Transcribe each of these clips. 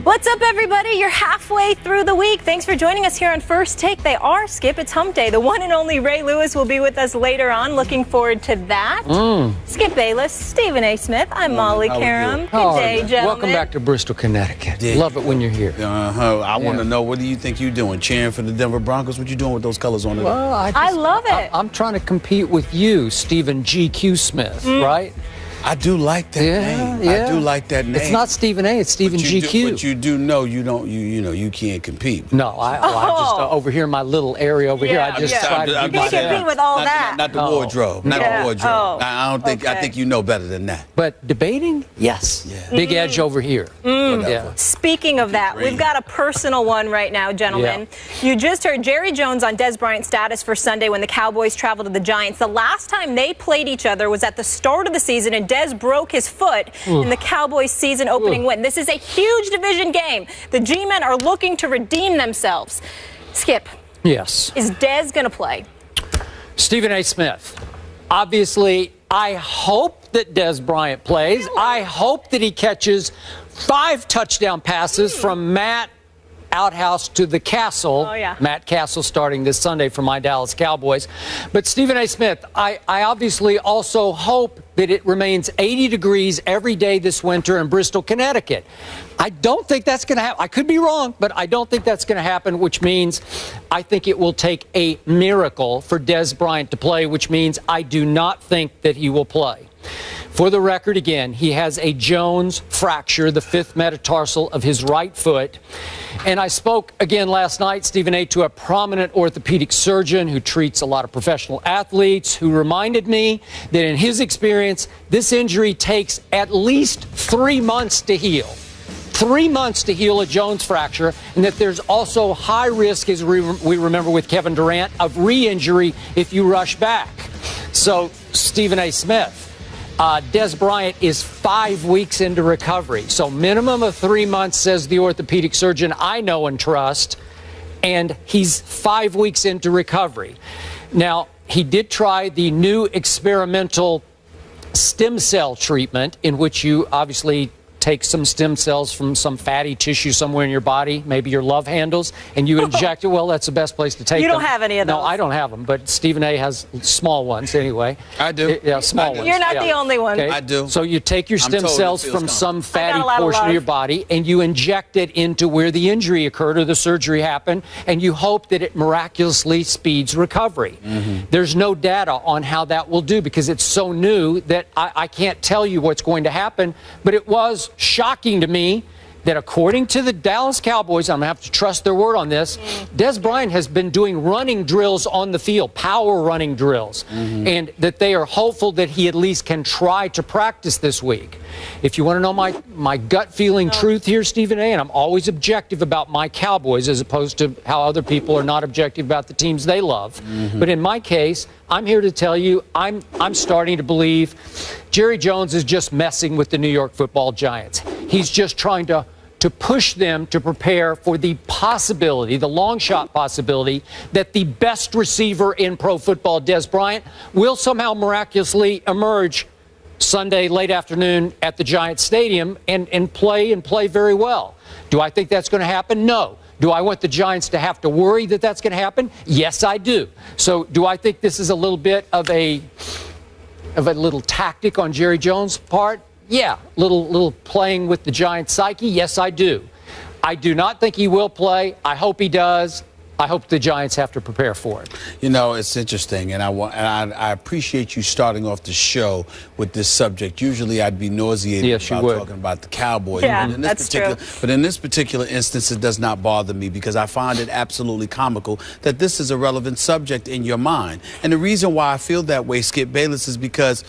What's up, everybody? You're halfway through the week. Thanks for joining us here on First Take. They are Skip. It's Hump Day. The one and only Ray Lewis will be with us later on. Looking forward to that. Skip Bayless, Stephen A. Smith. I'm Molly Karam. Good day, gentlemen. Welcome back to Bristol, Connecticut. Yeah. Love it when you're here. I want to know, what do you think you're doing? Cheering for the Denver Broncos? What you doing with those colors on it? Well, I love it. I'm trying to compete with you, Stephen G.Q. Smith, right? I do like that name. Yeah. I do like that name. It's not Stephen A. It's Stephen G.Q. But you do know you can't compete. No, I just over here in my little area over here. I just try to You can't compete with all that. Not the wardrobe. Not the wardrobe. I don't think. I think you know better than that. But debating, yes. Yeah. Big edge over here. Yeah. Speaking of that, we've got a personal one right now, gentlemen. You just heard Jerry Jones on Dez Bryant's status for Sunday when the Cowboys traveled to the Giants. The last time they played each other was at the start of the season, and Dez broke his foot in the Cowboys' season-opening win. This is a huge division game. The G-men are looking to redeem themselves. Skip. Yes. Is Dez going to play? Stephen A. Smith. Obviously, I hope that Dez Bryant plays. I hope that he catches 5 touchdown passes from Matt Outhouse to the Castle. Matt Castle starting this Sunday for my Dallas Cowboys. But Stephen A. Smith, I obviously also hope that it remains 80 degrees every day this winter in Bristol, Connecticut. I don't think that's going to happen. I could be wrong, but I don't think that's going to happen, which means I think it will take a miracle for Dez Bryant to play, which means I do not think that he will play. For the record, again, he has a Jones fracture, the 5th metatarsal of his right foot. And I spoke again last night, Stephen A., to a prominent orthopedic surgeon who treats a lot of professional athletes, who reminded me that in his experience, this injury takes at least 3 months to heal. 3 months to heal a Jones fracture, and that there's also high risk, as we remember with Kevin Durant, of re-injury if you rush back. So, Stephen A. Smith, Dez Bryant is 5 weeks into recovery. So minimum of 3 months, says the orthopedic surgeon I know and trust. And he's 5 weeks into recovery. Now, he did try the new experimental stem cell treatment, in which you obviously take some stem cells from some fatty tissue somewhere in your body, maybe your love handles, and you inject it. Well, that's the best place to take them. You don't have any of those. No, I don't have them, but Stephen A. has small ones anyway. I do. Yeah, small ones. You're not the only one. Okay. I do. So you take your stem cells from some fatty portion of your body and you inject it into where the injury occurred or the surgery happened, and you hope that it miraculously speeds recovery. There's no data on how that will do because it's so new that I can't tell you what's going to happen, but it was shocking to me that according to the Dallas Cowboys, I'm going to have to trust their word on this, Dez Bryant has been doing running drills on the field, power running drills, and that they are hopeful that he at least can try to practice this week. If you want to know my gut feeling truth here, Stephen A., and I'm always objective about my Cowboys as opposed to how other people are not objective about the teams they love, but in my case, I'm here to tell you I'm starting to believe Jerry Jones is just messing with the New York Football Giants. He's just trying to push them to prepare for the possibility, the long shot possibility, that the best receiver in pro football, Dez Bryant, will somehow miraculously emerge Sunday late afternoon at the Giants Stadium and play very well. Do I think that's going to happen? No. Do I want the Giants to have to worry that that's going to happen? Yes, I do. So do I think this is a little bit of a little tactic on Jerry Jones' part? Yeah, little playing with the Giants' psyche. Yes, I do. I do not think he will play. I hope he does. I hope the Giants have to prepare for it. You know, it's interesting, and I appreciate you starting off the show with this subject. Usually, I'd be nauseated about talking about the Cowboys. Yeah, that's true. But in this particular instance, it does not bother me because I find it absolutely comical that this is a relevant subject in your mind. And the reason why I feel that way, Skip Bayless, is because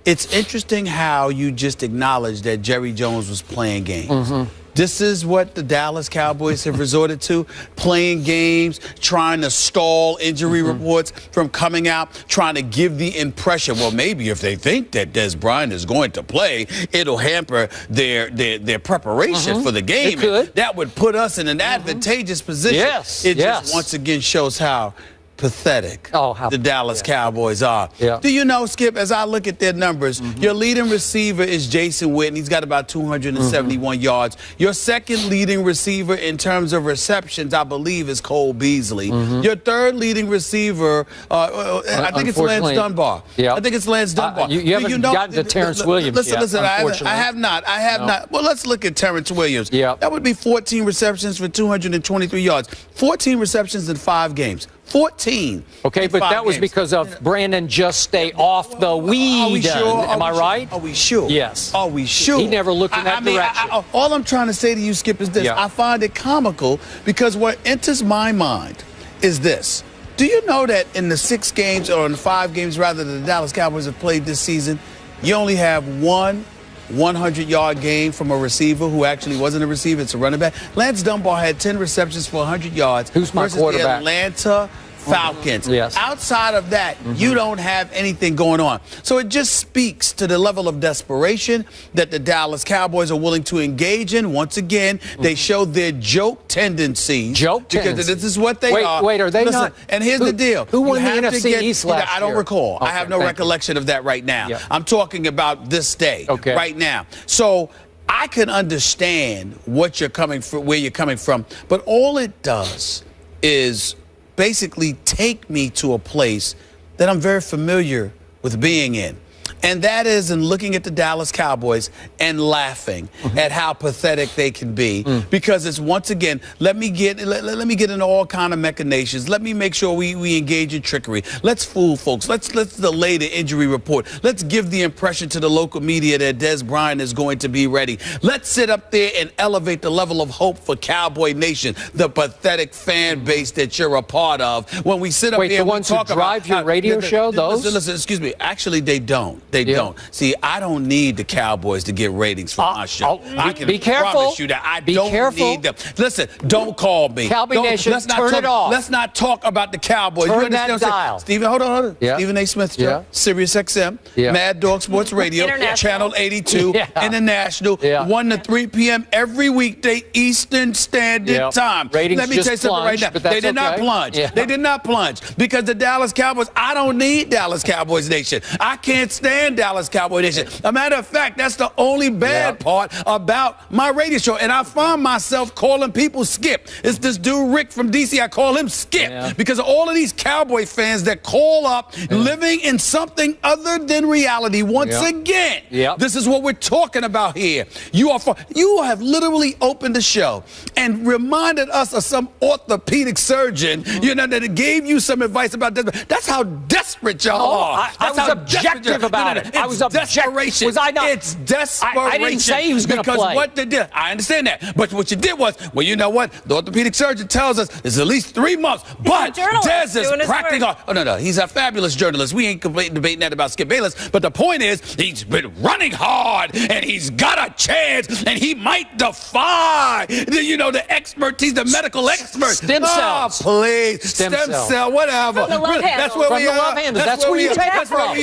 it's interesting how you just acknowledged that Jerry Jones was playing games. This is what the Dallas Cowboys have resorted to, playing games, trying to stall injury reports from coming out, trying to give the impression, well, maybe if they think that Dez Bryant is going to play, it'll hamper their preparation for the game. It could. That would put us in an advantageous position. Yes. It just once again shows how pathetic how the Dallas Cowboys are. Yeah. Do you know, Skip, as I look at their numbers, your leading receiver is Jason Witten. He's got about 271 yards. Your second leading receiver in terms of receptions, I believe, is Cole Beasley. Your third leading receiver, I think it's Lance Dunbar. Yeah. I think it's Lance Dunbar. You haven't gotten to Terrence Williams yet, listen, I have not. Well, let's look at Terrence Williams. Yeah. That would be 14 receptions for 223 yards. 14 receptions in 5 games. 14. Okay, but that was because of Brandon just stay off the weed. Are we sure? Am I right? Are we sure? Yes. Are we sure? He never looked in that direction. All I'm trying to say to you, Skip, is this. Yeah. I find it comical because what enters my mind is this. Do you know that in the 6 games, or in the 5 games rather, that the Dallas Cowboys have played this season, you only have one 100-yard game from a receiver who actually wasn't a receiver, it's a running back. Lance Dunbar had 10 receptions for 100 yards. Who's my versus quarterback? The Atlanta Falcons. Yes. Outside of that, you don't have anything going on. So it just speaks to the level of desperation that the Dallas Cowboys are willing to engage in. Once again, they show their joke tendencies. Because this is what they are. Wait, are they not? And here's the deal. Who won the NFC East last year? I don't recall. Okay, I have no recollection of that right now. Yeah. I'm talking about this day, right now. So I can understand what you're coming from, where you're coming from, but all it does is basically take me to a place that I'm very familiar with being in. And that is in looking at the Dallas Cowboys and laughing at how pathetic they can be. Because it's, once again, let me get into all kind of machinations. Let me make sure we engage in trickery. Let's fool folks. Let's delay the injury report. Let's give the impression to the local media that Des Bryant is going to be ready. Let's sit up there and elevate the level of hope for Cowboy Nation, the pathetic fan base that you're a part of. When we sit up there and we talk about... the ones who drive your radio show, those? Listen, excuse me. Actually, they don't. They don't. See, I don't need the Cowboys to get ratings from my show. I can promise you that I don't need them. Listen, don't call me. Cowboy Nation, turn it off. Let's not talk about the Cowboys. Turn that dial. Stephen, hold on. Yeah. Stephen A. Smith Show, Sirius XM, Mad Dog Sports Radio, Channel 82, International, 1 to 3 p.m. every weekday Eastern Standard Time. Ratings Let me tell you something right now. They did not plunge. They did not plunge because the Dallas Cowboys, I don't need Dallas Cowboys Nation. I can't stand Dallas Cowboy Nation. A matter of fact, that's the only bad part about my radio show. And I find myself calling people Skip. It's this dude Rick from DC. I call him Skip because of all of these Cowboy fans that call up living in something other than reality. Once again, this is what we're talking about here. You have literally opened the show and reminded us of some orthopedic surgeon, you know, that gave you some advice about this. That's how desperate y'all are. I was objective about it. I was desperation. Was I not? It's desperation. I didn't say he was going to play. Because what they did, I understand that. But what you did was, well, you know what? The orthopedic surgeon tells us it's at least 3 months. But Des is practicing on. Oh, no. He's a fabulous journalist. We ain't debating that about Skip Bayless. But the point is, he's been running hard, and he's got a chance, and he might defy, the expertise, the medical experts. Stem cells. Oh, please. Stem cell, whatever. From the love That's where we are. That's where you take it from.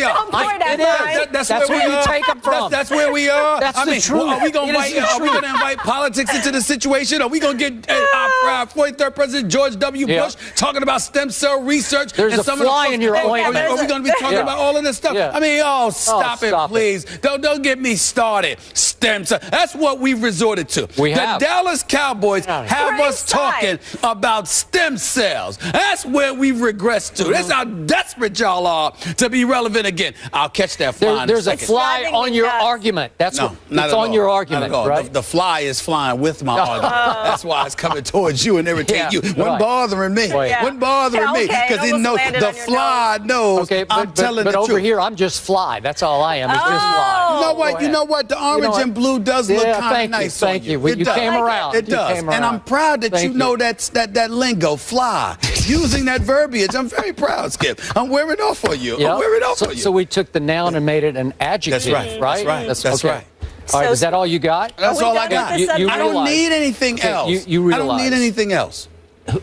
That's where you take them from. That's where we are. That's the truth. Are we going to invite politics into the situation? Are we going to get our 43rd President George W. Bush talking about stem cell research? There's and a fly in your ointment. Are we going to be talking about all of this stuff? I mean, stop it, please. Don't get me started. Stem cell. That's what we've resorted to. The Dallas Cowboys have us talking about stem cells. That's where we've regressed to. That's how desperate y'all are to be relevant again. I'll catch that fly. There's a fly on your argument. That's on your argument, right? The fly is flying with my argument. That's why it's coming towards you and irritating you. Wasn't bothering me. Wasn't bothering me because he knows the fly knows. I'm telling the truth. But over here, I'm just fly. That's all I am. Is just fly. You know what? The orange and blue does look kind of nice. Thank you. You came around. It does, and I'm proud that you know that lingo, fly. Using that verbiage, I'm very proud, Skip. I'm wearing off for you. I'm wearing off for you. So we took the noun and made it an adjective, right? That's right. All right, is that all you got? That's all I got. I don't need anything else. You realize. I don't need anything else.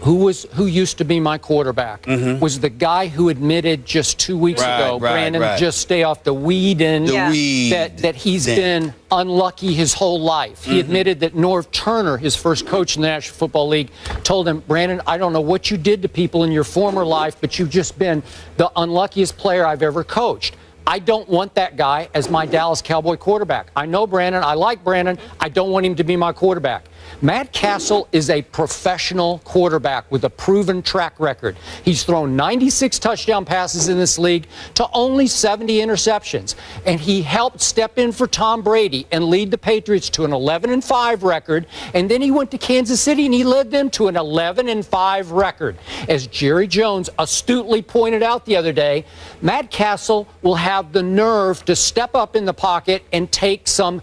who used to be my quarterback, was the guy who admitted just 2 weeks ago, Brandon, just stay off the weed end, that he's been unlucky his whole life. He admitted that Norv Turner, his first coach in the National Football League, told him, Brandon, I don't know what you did to people in your former life, but you've just been the unluckiest player I've ever coached. I don't want that guy as my Dallas Cowboy quarterback. I know Brandon. I like Brandon. I don't want him to be my quarterback. Matt Castle is a professional quarterback with a proven track record. He's thrown 96 touchdown passes in this league to only 70 interceptions. And he helped step in for Tom Brady and lead the Patriots to an 11-5 record. And then he went to Kansas City and he led them to an 11-5 record. As Jerry Jones astutely pointed out the other day, Matt Castle will have the nerve to step up in the pocket and take some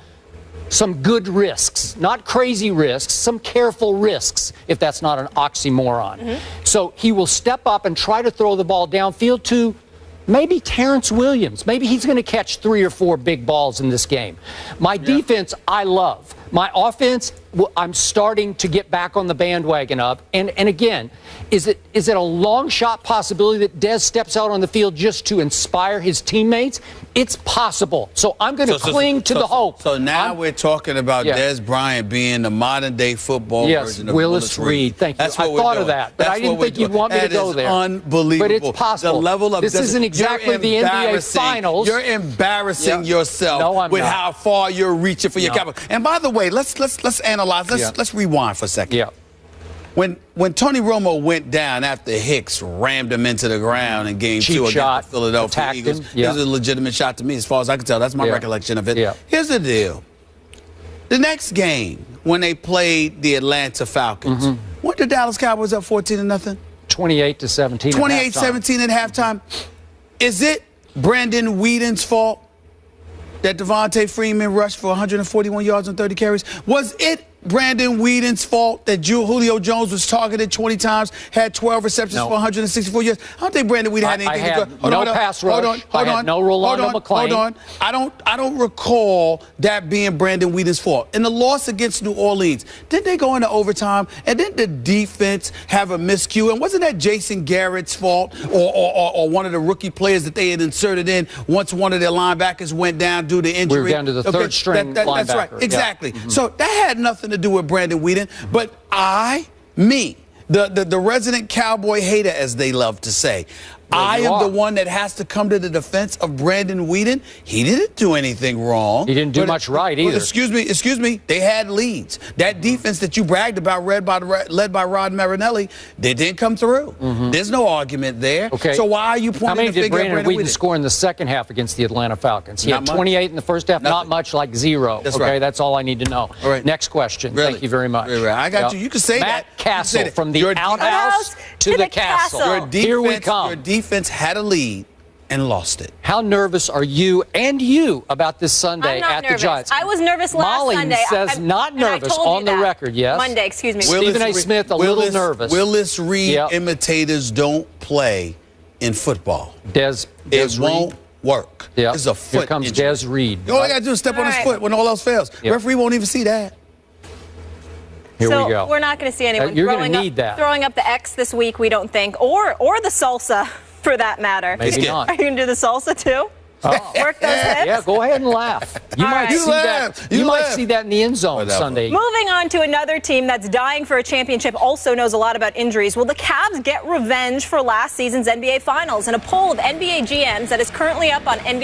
good risks, not crazy risks, some careful risks, if that's not an oxymoron. So he will step up and try to throw the ball downfield to maybe Terrence Williams. Maybe he's going to catch 3 or 4 big balls in this game. My defense, I love. My offense, I'm starting to get back on the bandwagon of. And again, is it a long shot possibility that Dez steps out on the field just to inspire his teammates? It's possible. So I'm going to cling to the hope. So now we're talking about Dez Bryant being the modern-day football version of Willis Reed. Thank you. I thought of that, but I didn't think you'd want me to go there. Unbelievable. But it's possible. The level of this isn't exactly the NBA Finals. You're embarrassing yourself with how far you're reaching for your capital. And by the way, let's analyze. Let's rewind for a second. Yeah. When Tony Romo went down after Hicks rammed him into the ground in Game 2 against the Philadelphia Eagles, it was a legitimate shot to me, as far as I can tell. That's my recollection of it. Here's the deal. The next game, when they played the Atlanta Falcons, weren't the Dallas Cowboys up 14-0? 28-17. 28-17 at halftime. Is it Brandon Whedon's fault that Devontae Freeman rushed for 141 yards on 30 carries? Was it Brandon Whedon's fault that Julio Jones was targeted 20 times, had 12 receptions for 164 yards? I don't think Brandon Whedon had anything to do. Hold on. No Rolando McClain. Hold on. I don't recall that being Brandon Whedon's fault. In the loss against New Orleans, didn't they go into overtime? And didn't the defense have a miscue? And wasn't that Jason Garrett's fault or one of the rookie players that they had inserted in once one of their linebackers went down due to injury? We were down to the third string linebacker. That's right. Exactly. So that had nothing to do with Brandon Whedon, but the resident Cowboy hater, as they love to say, I am the one that has to come to the defense of Brandon Whedon. He didn't do anything wrong. He didn't do much right either. Excuse me. They had leads. That defense that you bragged about, led by Rod Marinelli, they didn't come through. There's no argument there. Okay. So why are you pointing the finger at Brandon Whedon score in the second half against the Atlanta Falcons? He had 28 in the first half, not much, like 0. That's right. That's all I need to know. All right. Next question. Really? Thank you very much. I got you. You can say Matt that. Castle, from the outhouse to the castle. Here we come. Your defense had a lead and lost it. How nervous are you about this Sunday at the Giants? I was nervous last Sunday. Molly says not nervous on the record, yes? Monday, excuse me. Stephen A. Smith, a little nervous. Willis Reed imitators don't play in football. It won't work. It's a foot Here comes injury. Des Reed. All I got to do is step on his foot when all else fails. Referee won't even see that. Here we go. We're not going to see anyone throwing up the X this week, we don't think, or the salsa, for that matter. Maybe not. Are you going to do the salsa, too? Work those hips? Yeah, go ahead and laugh. You might see that in the end zone Sunday. Moving on to another team that's dying for a championship, also knows a lot about injuries. Will the Cavs get revenge for last season's NBA Finals? In a poll of NBA GMs that is currently up on NBA